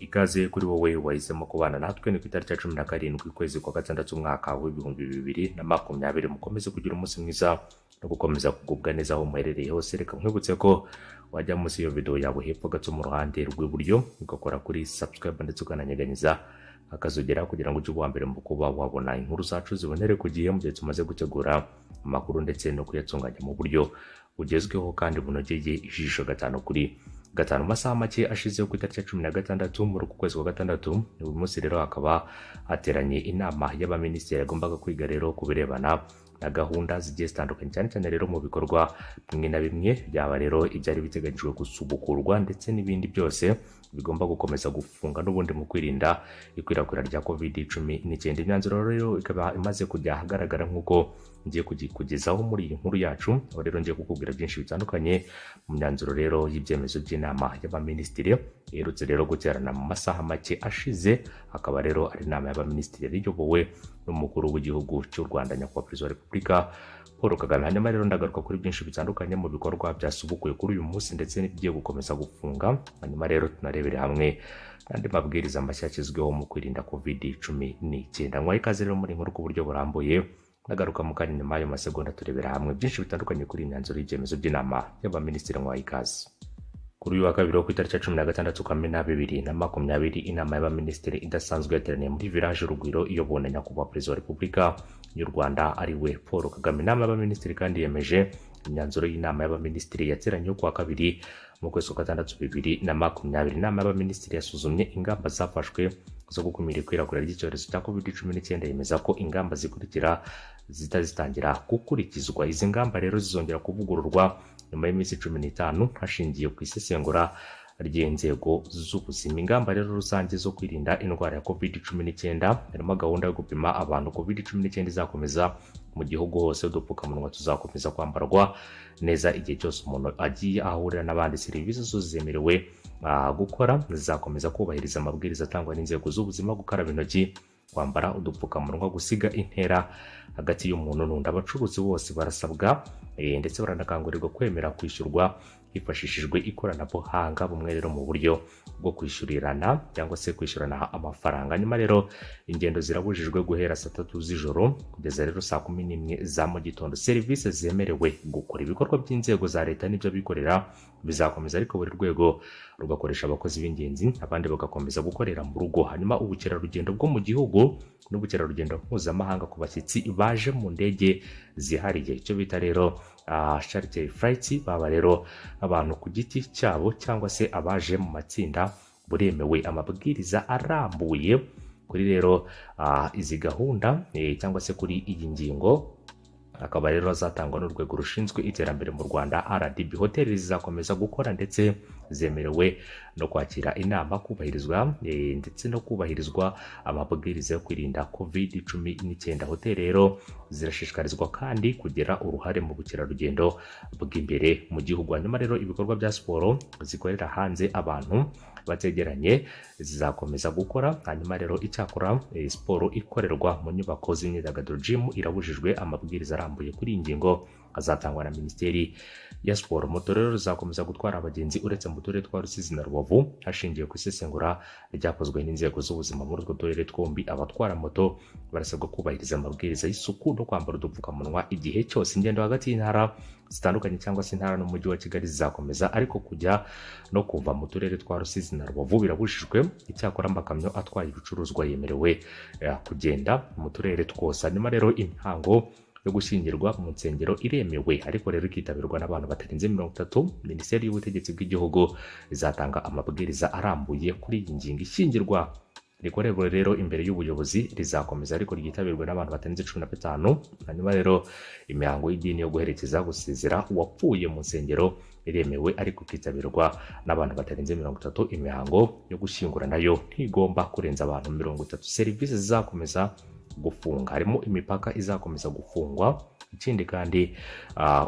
Ikaze kuri wowe wahisemo kubana natwe ni ku itariki ya 17 ukwezi kwa gatandatu umwaka w'ibihumbi 2020 mukomeze kugira umunsi mwiza no gukomeza kugubwa neza aho muherereye hose. Reka nkwibutse ko wajya munsi iyo video yawe hepfo gato mu ruhande rw'iburyo ugakora kuri subscribe ndetse ukananyeganyeza akazogera kugira ngo ujye uwa mbere mu kuba wabona inkuru zacu zibonere ku gihe mu gihe tumaze gutegura amakuru ndetse no kuyatunganya mu buryo bugezweho kandi bunogeye ijisho gatanu kuri gatanu. Masaha make ashize ku itariki ya 16 muri uku kwezi kwa gatandatu uyu munsi rero hakaba hateranye inama y'abaminisitiri yagombaga kwiga rero kubirebana na gahunda zigiye zitandukanye cyane cyane rero mu bikorwa bimwe na bimwe byaba rero ibyari biteganyijwe gusubukurwa ndetse n'ibindi byose bigomba gukomeza gufunga n'ubundi mu kwirinda ikwirakwira rya COVID-19. Imyanzuro rero ikaba imaze kujya ahagaragara nk'uko ngiye kugezaho muri iyi nkuru yacu, aho rero ngiye kukubwira byinshi bitandukanye mu myanzuro rero y'ibyemezo by'inama y'abaminisitiri iherutse rero guterana mu masaha make ashize. Akaba rero ari inama y'abaminisitiri iyobowe n'umukuru w'igihugu cy'u Rwanda nyakubahwa perezida wa Repubulika Paul Kagame. Hanyuma rero ndagaruka kuri byinshi bitandukanye mu bikorwa byasubukuye kuri uyu munsi ndetse n'ibigiye gukomeza gufunga. Hanyuma rero tunarebere hamwe andi mabwiriza mashya yashyizweho mu kwirinda COVID-19. Nkwaye ikaze rero muri inkuru ku buryo burambuye, ndagaruka mu kanya nyuma y'ayo masegonda turebera hamwe byinshi bitandukanye kuri imyanzuro y'ibyemezo by'inama y'abaminisitiri. Nkwaye ikaze. Kuri uyu wa kabiri ku itariki ya 16 Kamena 2020 inama y'abaminisitiri idasanzwe yateraniye muri village Rugwiro iyobowe na nyakubahwa perezida wa Repubulika y'u Rwanda ariwe Paul Kagame. Inama y'abaminisitiri kandi yemeje imyanzuro y'inama y'abaminisitiri yateranye ku wa kabiri mu kwezi kwa gatandatu 2020. Inama y'abaminisitiri yasuzumye ingamba zafashwe zo gukumira ikwirakwira ry'icyorezo cya COVID-19 yemeza ko ingamba zikurikira zitazitangira gukurikizwa. Izi ngamba rero zizongera kuvugururwa nyuma y'iminsi 15 hashingiye ku isesengura ry'inzego z'ubuzima. Ingamba rero rusange zo kwirinda indwara ya COVID-19 harimo gahunda yo gupima abantu COVID-19 izakomeza mu gihugu hose. Udupfukamunwa tuzakomeza kwambarwa neza igihe cyose umuntu agiye ahurira n'abandi. Serivisi zose zemerewe gukora zizakomeza kubahiriza amabwiriza atangwa n'inzego z'ubuzima: gukaraba intoki, kwambara udupfukamunwa, gusiga intera hagati y'umuntu n'undi. Abacuruzi bose barasabwa ndetse baranakangurirwa kwemera kwishyurwa hifashishijwe ikoranabuhanga, bumwe rero mu buryo bwo kwishyurirana cyangwa se kwishyurana amafaranga. Nyuma rero ingendo zirabujijwe guhera saa 3 z'ijoro kugeza rero saa 11 za mu gitondo. Serivisi zemerewe gukora ibikorwa by'inzego za leta n'ibyo bikorera bizakomeza, ariko buri rwego rugakoresha abakozi b'ingenzi, abandi bagakomeza gukorera mu rugo. Hanyuma ubukerarugendo bwo mu gihugu n'ubukerarugendo mpuzamahanga ku bashyitsi baje mu ndege zihariye, icyo bita rero charter flights, baba rero abantu ku giti cyabo cyangwa se abaje mu matsinda buremewe. Amabwiriza arambuye kuri rero izi gahunda cyangwa se kuri iyi ngingo akaba rero azatangwa n'urwego rushinzwe iterambere mu Rwanda RDB. Hoteli zizakomeza gukora ndetse zemerewe no kwakira inama, kubahirizwa ndetse no kubahirizwa amabwiriza yo kwirinda COVID-19. Hoteli rero zirashishikarizwa kandi kugira uruhare mu bukerarugendo bw'imbere mu gihugu. Hanyuma rero ibikorwa bya siporo zikorera hanze abantu bategeranye zizakomeza gukora. Hanyuma rero icyakora siporo ikorerwa mu nyubako z'imyidagaduro gym irabujijwe. Amabwiriza arambuye kuri iyi ngingo azatangwa na Minisiteri ya Siporo. Moto rero zizakomeza gutwara abagenzi uretse mu turere twa Rusizi na Rubavu hashingiwe ku isesengura ryakozwe n'inzego z'ubuzima muri utwo turere twombi. Abatwara moto barasabwa kubahiriza amabwiriza y'isuku no kwambara udupfukamunwa igihe cyose. Ingendo hagati y'intara zitandukanye cyangwa se intara n'umujyi wa Kigali zizakomeza, ariko kujya no kuva mu turere twa Rusizi na Rubavu birabujijwe. Icyakora amakamyo atwaye ibicuruzwa yemerewe kugenda mu turere twose. Hanyuma rero imihango yo gushyingirwa mu nsengero iremewe, ariko rero ikitabirwa n'abantu batarenze 30. Minisiteri y'ubutegetsi bw'igihugu izatanga amabwiriza arambuye kuri iyi ngingo. Ishyingirwa rikorerwa rero imbere y'ubuyobozi rizakomeza, ariko ryitabirwa n'abantu batarenze 15. Hanyuma rero imihango y'idini yo guherekeza gusezera uwapfuye mu nsengero iremewe, ariko ikitabirwa n'abantu batarenze 30. Imihango yo gushyingura nayo ntigomba kurenza abantu 30. Serivisi zizakomeza gufunga harimo imipaka izakomeza gufungwa. Ikindi kandi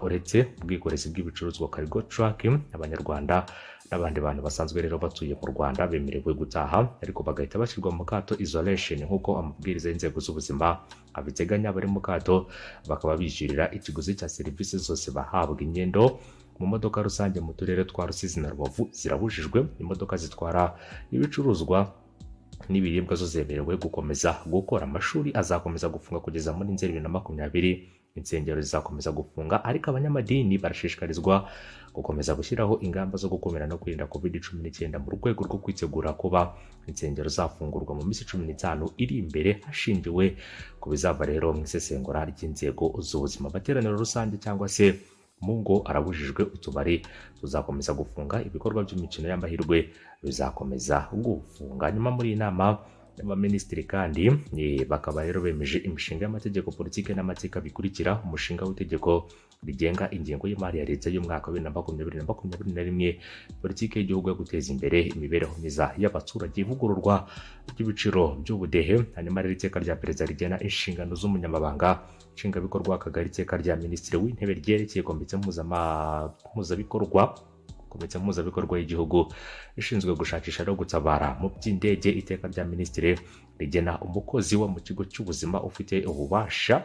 uretse ubwikorezi bw'ibicuruzwa cargo truck, abanyarwanda n'abandi bantu basanzwe rero batuye mu Rwanda bemerewe gutaha, ariko bagahita bashyirwa mu kato isolation nk'uko amabwiriza y'inzego z'ubuzima abiteganya. Bari mu kato bakaba bishyurira ikiguzi cya serivisi zose bahabwa. Ingendo mu modoka rusange mu turere twa Rusizi na Rubavu zirabujijwe. Imodoka zitwara ibicuruzwa n'ibiribwa zo zemerewe gukomeza gukora. Amashuri azakomeza gufunga kugeza muri Nzeri 2020. Insengero zizakomeza gufunga, ariko abanyamadini barashishikarizwa gukomeza gushyiraho ingamba zo gukumira no kwirinda COVID-19 mu rwego rwo kwitegura kuba insengero zafungurwa mu minsi 15 iri imbere, hashingiwe ku bizava rero mu isesengura ry'inzego z'ubuzima. Amateraniro rusange cyangwa se mu ngo arabujijwe. Utubari tuzakomeza gufunga, ibikorwa by'imikino y'amahirwe bizakomeza gufunga. Nyuma muri inama y'abaminisitiri kandi bakaba rero bemeje imishinga y'amategeko, politike n'amateka bikurikira: umushinga w'itegeko rigenga ingengo y'imari ya leta y'umwaka wa 2020-2021, politike y'igihugu yo guteza imbere imibereho myiza y'abaturage, ivugururwa ry'ibiciro by'ubudehe. Hanyuma rero iteka rya perezida rigena inshingano z'umunyamabanga nshingwabikorwa w'akagari, iteka rya minisitiri w'intebe ryerekeye komite mpuzabikorwa y'igihugu ishinzwe gushakisha no gutabara mu by'indege, iteka rya minisitiri rigena umukozi wo mu kigo cy'ubuzima ufite ububasha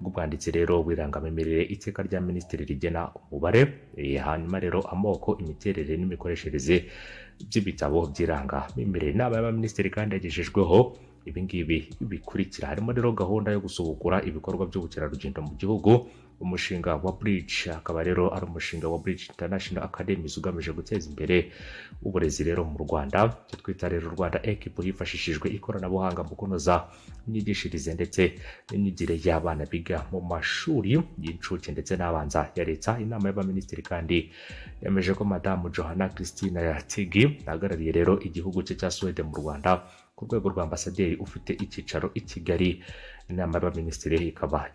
bw'ubwanditsi rero w'irangamimerere, iteka rya minisitiri rigena umubare, hanyuma rero amoko, imiterere n'imikoreshereze by'ibitabo by'irangamimerere. Inama y'abaminisitiri kandi yagejejweho ibingibi bikurikira: harimo rero gahunda yo gusubukura ibikorwa by'ubukerarugendo mu gihugu, umushinga wa Bridge, akaba rero ari umushinga wa Bridge International Academy ugamije guteza imbere uburezi rero mu Rwanda, cyo twita rero Rwanda Equipe, hifashishijwe ikoranabuhanga mu kunoza imyigishirize ndetse n'imyigire y'abana biga mu mashuri y'incuke ndetse n'abanza ya leta. Inama y'abaminisitiri kandi yemeje ko Madamu Johanna Christina Tigi ahagarariye rero igihugu cye cya Sweden mu Rwanda ku rwego rwa ambasaderi ufite icyicaro i Kigali. Inama y'abaminisitiri ikaba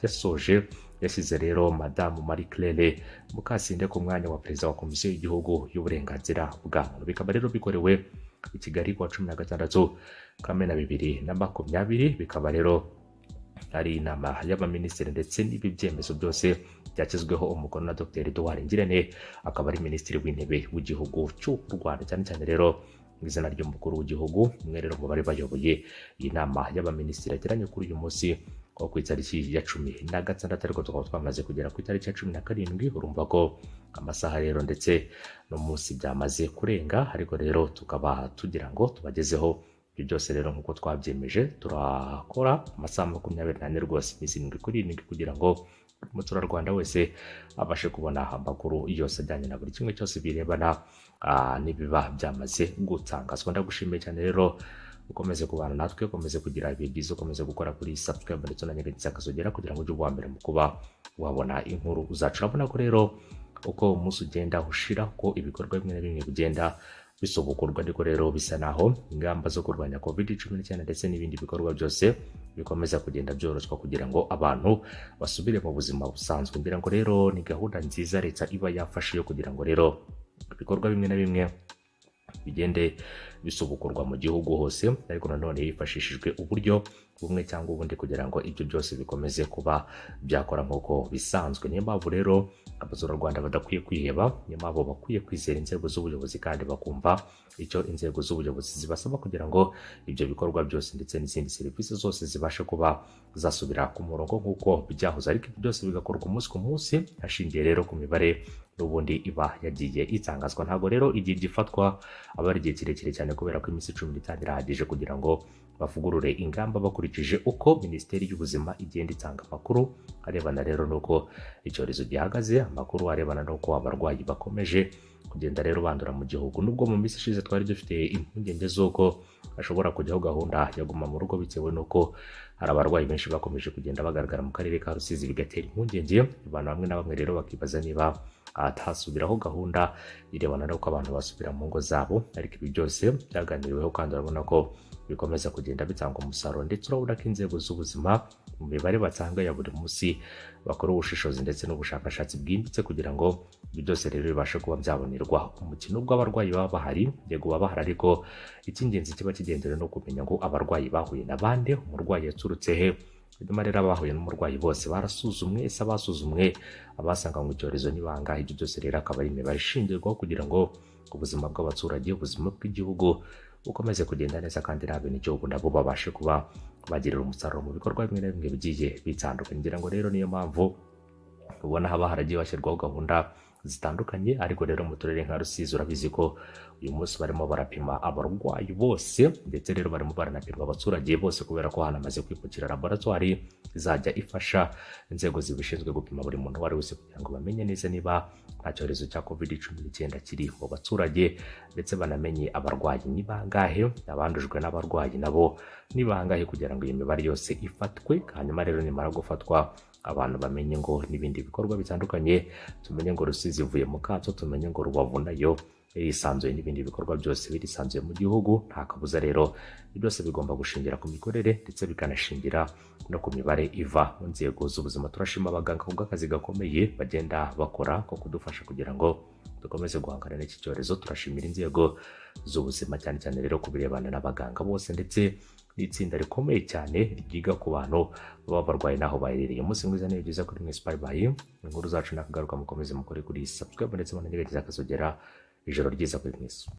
yasize rero Madamu Marie Claire Mukasinde ku mwanya wa perezida wa komisiyo y'igihugu y'uburenganzira bwa muntu. Bikaba rero bikorewe i Kigali kuwa 16 Kamena 2020. Bikaba rero ari inama y'abaminisitiri ndetse n'ibi byemezo byose byashyizweho umukono na Dr. Edouard Ngirente, akaba ari minisitiri w'intebe w'igihugu cy'u Rwanda, cyane cyane rero mu izina ry'umukuru w'igihugu. Umwe rero mu bari bayoboye iyi nama y'abaminisitiri yagiranye kuri uyu munsi wo ku itariki ya 16, ariko tukaba twamaze kugera ku itariki ya 17. Urumva ko amasaha rero ndetse n'umunsi byamaze kurenga, ariko rero tukaba tugira ngo tubagezeho ibyo byose rero nk'uko twabyemeje. Turakora amasaha 24 rwose, iminsi 7 kugira ngo umuturarwanda wese abashe kubona amakuru yose ajyanye na buri kimwe cyose birebana n'ibiba byamaze gutangazwa. Ndagushimiye cyane rero, ukomeze kubana natwe, ukomeze kugira ibihe byiza, ukomeze gukora kuri subscribe ndetse na nyeganyeza akazogera kugira ngo ujye uwa mbere mu kuba wabona inkuru zacu. Urabona ko rero uko umunsi ugenda ushira, ko ibikorwa bimwe na bimwe bigenda bisubukurwa, ariko rero bisa naho ingamba zo kurwanya COVID-19 ndetse n'ibindi bikorwa byose bikomeza kugenda byoroswa kugira ngo abantu basubire mu buzima busanzwe. Ngira ngo rero ni gahunda nziza leta iba yafashe yo kugira ngo rero ibikorwa bimwe na bimwe bigende bisubukurwa mu gihugu hose, ariko nanone hifashishijwe uburyo bumwe cyangwa ubundi kugira ngo ibyo byose bikomeze kuba byakora nk'uko bisanzwe. Niyo mpamvu rero abaturarwanda badakwiye kwiheba, niyo mpamvu bakwiye kwizera inzego z'ubuyobozi kandi bakumva icyo inzego z'ubuyobozi zibasaba kugira ngo ibyo bikorwa byose ndetse n'izindi serivisi zose zibashe kuba zasubira ku murongo nk'uko byahoze, ariko ibyo byose bigakorwa umunsi ku munsi hashingiye rero ku mibare n'ubundi iba yagiye itangazwa. Ntabwo rero igihe gifatwa aba ari igihe kirekire cyane, kubera ko iminsi 15 irahagije kugira ngo bavugurure ingamba bakurikije uko Minisiteri y'Ubuzima igenda itanga amakuru arebana rero n'uko icyorezo gihagaze, amakuru arebana n'uko abarwayi bakomeje kugenda rero bandura mu gihugu. Nubwo mu minsi ishize twari dufite impungenge z'uko hashobora kujyaho gahunda ya guma mu rugo bitewe n'uko hari abarwayi benshi bakomeje kugenda bagaragara mu karere ka Rusizi, bigatera impungenge. Abantu bamwe na bamwe rero bakibaza niba atasubiraho gahunda irebana n'uko abantu basubira mu ngo zabo, ariko ibi byose byaganiriweho kandi urabona ko bikomeza kugenda bitanga umusaruro, ndetse urabona ko inzego z'ubuzima mu mibare batanga ya buri munsi bakora ubushishozi ndetse n'ubushakashatsi bwimbitse kugira ngo ibi byose rero bibashe kuba byabonerwa umukino. Ubwo abarwayi baba bahari, yego baba bahari, ariko icy'ingenzi kiba kigendera no kumenya ngo abarwayi bahuye na bande, umurwayi yaturutse he. Nyuma rero abahuye n'umurwayi bose barasuzumwe, ese abasuzumwe abasanga mu icyorezo ni bangahe. Ibyo byose rero akaba ari imibare ishingirwaho kugira ngo ubuzima bw'abaturage, ubuzima bw'igihugu bukomeze kugenda neza, kandi n'abenegihugu nabo babashe kuba bagirira umusaruro mu bikorwa bimwe na bimwe bigiye bitandukanye. Ngira ngo rero niyo mpamvu ubona haba haragiye hashyirwaho gahunda zitandukanye. Ariko rero mu turere nka Rusizi urabizi ko uyu munsi barimo barapima abarwayi bose, ndetse rero barimo baranapima abaturage bose kubera ko hanamaze kwipukira laboratoire izajya ifasha inzego zibishinzwe gupima buri muntu wari wese kugira ngo bamenye neza niba nta cyorezo cya COVID-19 kiri mu baturage, ndetse banamenye abarwayi ni bangahe, abandujwe n'abarwayi nabo ni bangahe, kugira ngo iyi mibare yose ifatwe. Hanyuma rero nimara gufatwa abantu bamenye ngo n'ibindi bikorwa bitandukanye, tumenye ngo Rusizi ivuye mu kato, tumenye ngo Rubavu nayo irisanzuye n'ibindi bikorwa byose birisanzuye mu gihugu. Nta kabuza rero byose bigomba gushingira ku mikorere ndetse bikanashingira no ku mibare iva mu nzego z'ubuzima. Turashima abaganga kubw'akazi gakomeye bagenda bakora ko kudufasha kugira ngo dukomeze guhangana n'iki cyorezo. Turashimira inzego z'ubuzima cyane cyane rero ku birebana n'abaganga bose, ndetse n'itsinda rikomeye cyane ryiga ku bantu baba barwaye n'aho baherereye. Umunsi mwiza ni byiza kuri mwese, bye bye. Inkuru zacu nakagaruka mukomeze mukore kuri subscribe ndetse munanigageza akazogera. Ijoro ryiza kuri mwese.